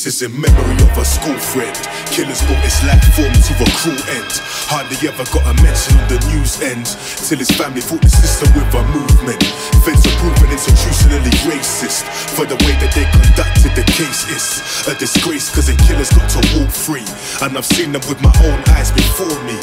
This is in memory of a school friend. Killers brought his life form to a cruel end. Hardly ever got a mention on the news end, till his family fought the system with a movement. Feds are proven institutionally racist for the way that they conducted the case. Is a disgrace, cause the killers got to walk free, and I've seen them with my own eyes before me.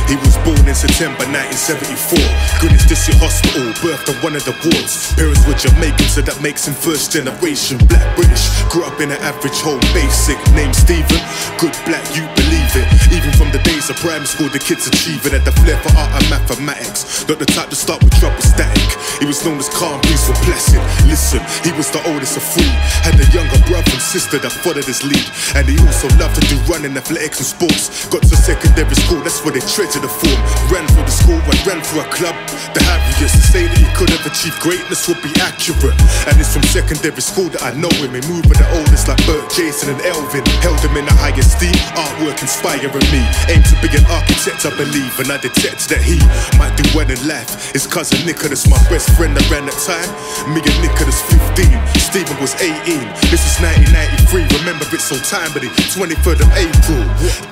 He was born in September 1974, Greenwich District Hospital, birthed on one of the wards. Parents were Jamaican, so that makes him first generation black British. Grew up in an average home, basic, named Stephen. Good black, you believe it. Even from the days of primary school, the kids achieving at the flair for art and mathematics. Not the type to start with trouble static. He was known as calm, peaceful, placid. Listen, he was the oldest of three. Had a younger brother and sister that followed his lead, and he also loved to do running, athletics and sports. Got to secondary school, that's where they treasured the form. Ran through the school and ran through a club. The Harriers, to say that he could have achieved greatness would be accurate. And it's from secondary school that I know him. He moved with the oldest like Bert, Jason and Elvin. Held him in a high esteem, artwork inspiring me. Aimed to be an architect, I believe, and I detect that he might do well in life. His cousin Nicholas, my best friend around that time. Me and Nicholas 15, Stephen was 18. This was 1993, remember it so timely, 23rd of April.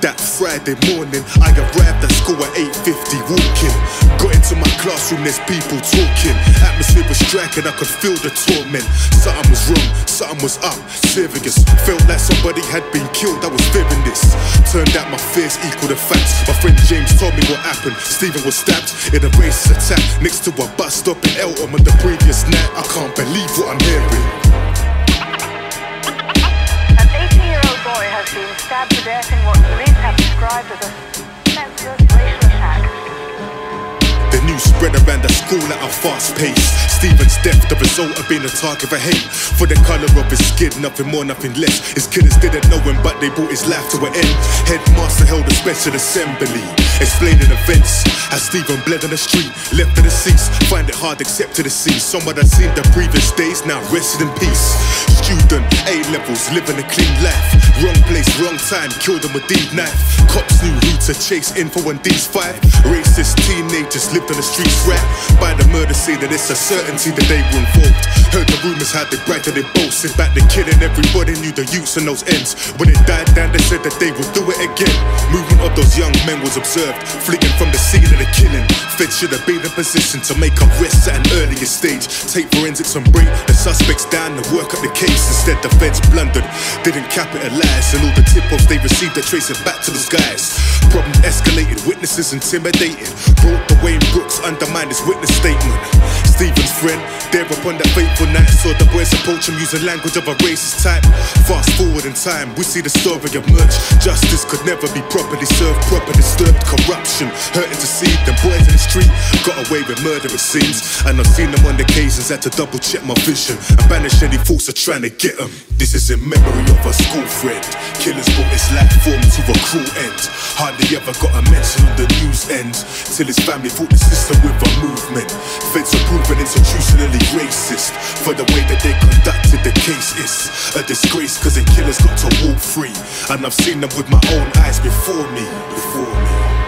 That Friday morning, I arrived at school at 8:50, walking. Got into my classroom, there's people talking. Atmosphere was striking, I could feel the torment. Something was wrong, something was up, serious. Felt like somebody had been killed, I was fearing this. Turned out my fears equal the facts. My friend James told me what happened. Stephen was stabbed in a racist attack next to a bus stop in Eltham on the previous night. I can't believe what I'm hearing. An 18-year-old boy has been stabbed to death in what police have described as a senseless racial attack. The news spread around the school at a fast pace. Stephen's death, the result of being a target for hate. For the colour of his skin, nothing more, nothing less. His killers didn't know him, but they brought his life to an end. Headmaster held a special assembly, explaining events. As Stephen bled on the street, left to the seats. Find it hard accepted to see someone that seen the previous days now rested in peace. Student, A-levels, living a clean life. Wrong place, wrong time, killed him with deep knife. Cops knew who to chase info on these five. Racist teenagers lived on the streets right by the murder scene, and it's a certainty that they were involved. Heard the rumours how they bragged and they boasted back the killing. Everybody knew the use on those ends. When it died down, they said that they would do it again. Movement of those young men was observed, fleeing from the scene of the killing. Feds should have been in position to make arrests at an earlier stage. Take forensics and break the suspects down and work up the case. Instead the feds blundered, didn't capitalise, and all the tip-offs they received to trace it back to those guys. Problems escalated, witnesses intimidated. Brought the Wayne Brooks, undermined his witness statement. Stephen's friend, there upon that fateful night, saw the boys approach him using language of a racist type. Fast forward in time, we see the story emerge. Justice could never be properly served, proper disturbed, corruption hurting to see them boys in the street got away with murder it seems. And I've seen them on occasions, had to double check my vision and banish any thoughts of trying to get them. This is in memory of a school friend. Killers brought his life form to a cruel end. Hardly ever got a mention on the news end, till his family fought the system with a movement. Feds are proven institutionally racist for the way that they conducted the case. Is a disgrace, cause the killers got to walk free, and I've seen them with my own eyes before me.